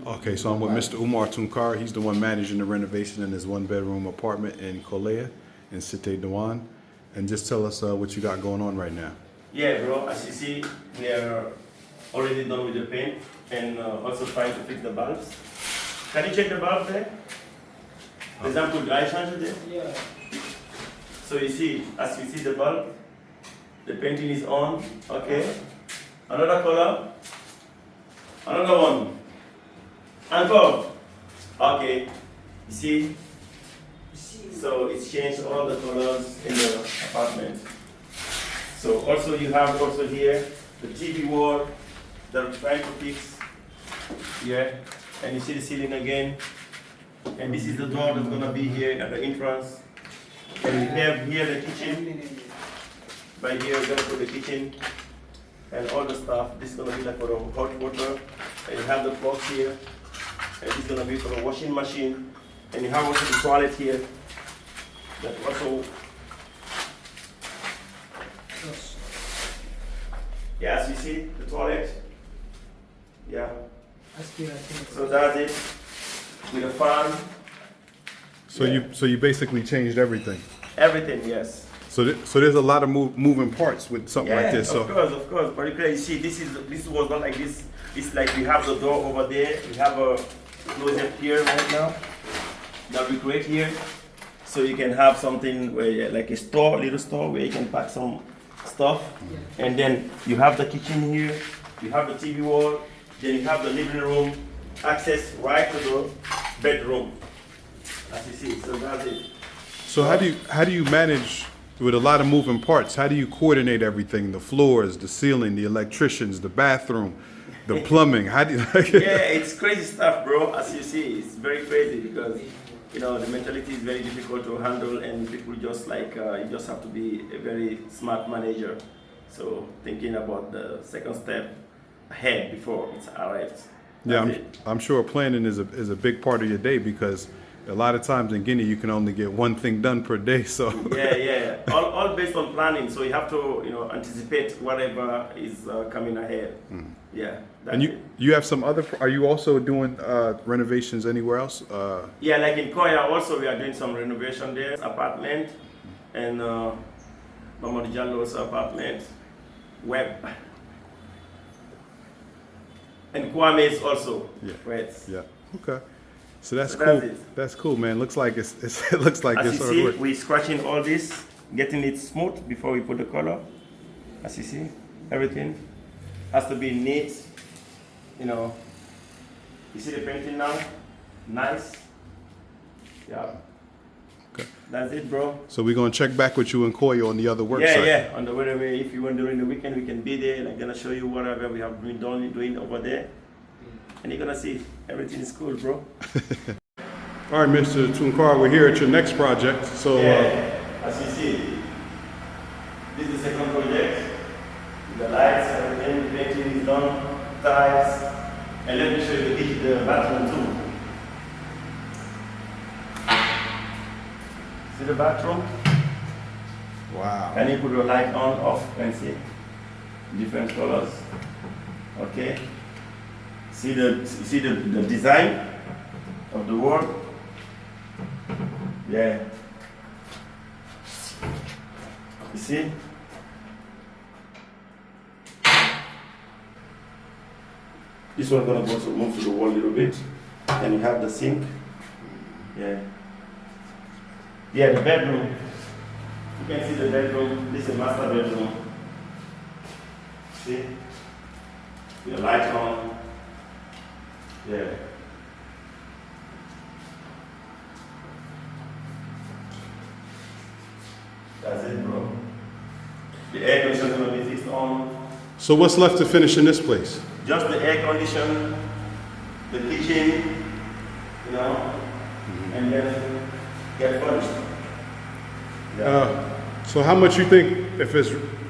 Okay, so I'm with Mr. Umar Tounkara. He's the one managing the renovation in his one-bedroom apartment in Kolea in Cité Douane. And just tell us what you got going on right now. Yeah, bro. As you see, we are already done with the paint and also trying to fix the bulbs. Can you check the bulb there? For example, dry change there? Yeah. So you see, as you see the bulb, the painting is on. Okay. Another color. Another one. Encore. Okay. You see? So it's changed all the colors in the apartment. So also you have also here the TV wall that we're trying to fix. Yeah. And you see the ceiling again. And this is the door that's gonna be here at the entrance. And we have here the kitchen. By here we're gonna put the kitchen and all the stuff. This is gonna be like for the hot water. And you have the box here. And this is gonna be for the washing machine. And you have also the toilet here. That also, yeah, as you see, the toilet. Yeah. So that's it. With a fan. So you basically changed everything. Everything, yes. So there's a lot of moving parts with something like this. Of course. Particularly, you see, this was not like this. It's like we have the door over there. We have a closet here right now. That we create here. So you can have something where, like a store, little store where you can pack some stuff. And then you have the kitchen here, you have the TV wall, then you have the living room, access right to the bedroom, as you see. So that's it. So how do you manage with a lot of moving parts? How do you coordinate everything? The floors, the ceiling, the electricians, the bathroom, the plumbing. How do you? Yeah, it's crazy stuff, bro. As you see, it's very crazy because the mentality is very difficult to handle, and people just like you just have to be a very smart manager. So thinking about the second step ahead before it's arrived. Yeah, I'm sure planning is a big part of your day because a lot of times in Guinea you can only get one thing done per day. So yeah. All based on planning. So you have to anticipate whatever is coming ahead. Yeah. And you have some other. Are you also doing renovations anywhere else? Yeah, like in Koya also we are doing some renovation there, apartment, and Mamadou Diallo's apartment, web, and Kwame's also. Yeah. Right. Yeah. Okay. So that's So cool. that's That's cool, man. Looks like it looks like As it's you hard see, work. we're scratching all this, getting it smooth before we put the color. As you see, everything has to be neat. You see the painting now? Nice. Yeah. Okay. That's it, bro. So we're gonna check back with you and Koya on the other work site. Yeah. On the whatever, if you want during the weekend, we can be there. And I'm gonna show you whatever we have been doing over there, and you're gonna see everything is cool, bro. All right, Mr. Tounkara, we're here at your next project. So As you see, this is the second project. The lights, everything, painting is done, tiles, and let me show you the bathroom too. See the bathroom? wow. Can you put your light on, off, and see? Different colors. Okay. See the design of the wall? Yeah. You see? This one's gonna go to move to the wall a little bit. And you have the sink. Yeah. Yeah, the bedroom. You can see the bedroom. This is a master bedroom. See? With the light on. Yeah. That's it, bro. The air conditioner is gonna be fixed on. So what's left to finish in this place? Just the air condition, the kitchen, and then get furnished. Yeah. So how much you think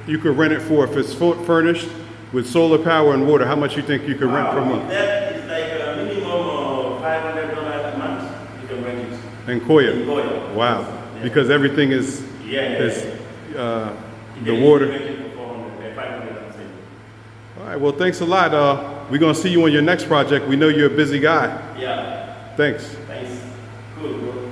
you could rent it for if it's furnished with solar power and water? How much you think you could rent per month? That is like a minimum of $500 a month. You can rent it. In Koya? In Koya. Wow. Yeah. Because everything is You the can water. rent it for 500, I'm saying. All right. Well, thanks a lot, We're gonna see you on your next project. We know you're a busy guy. Yeah. Thanks. Thanks. Cool, bro.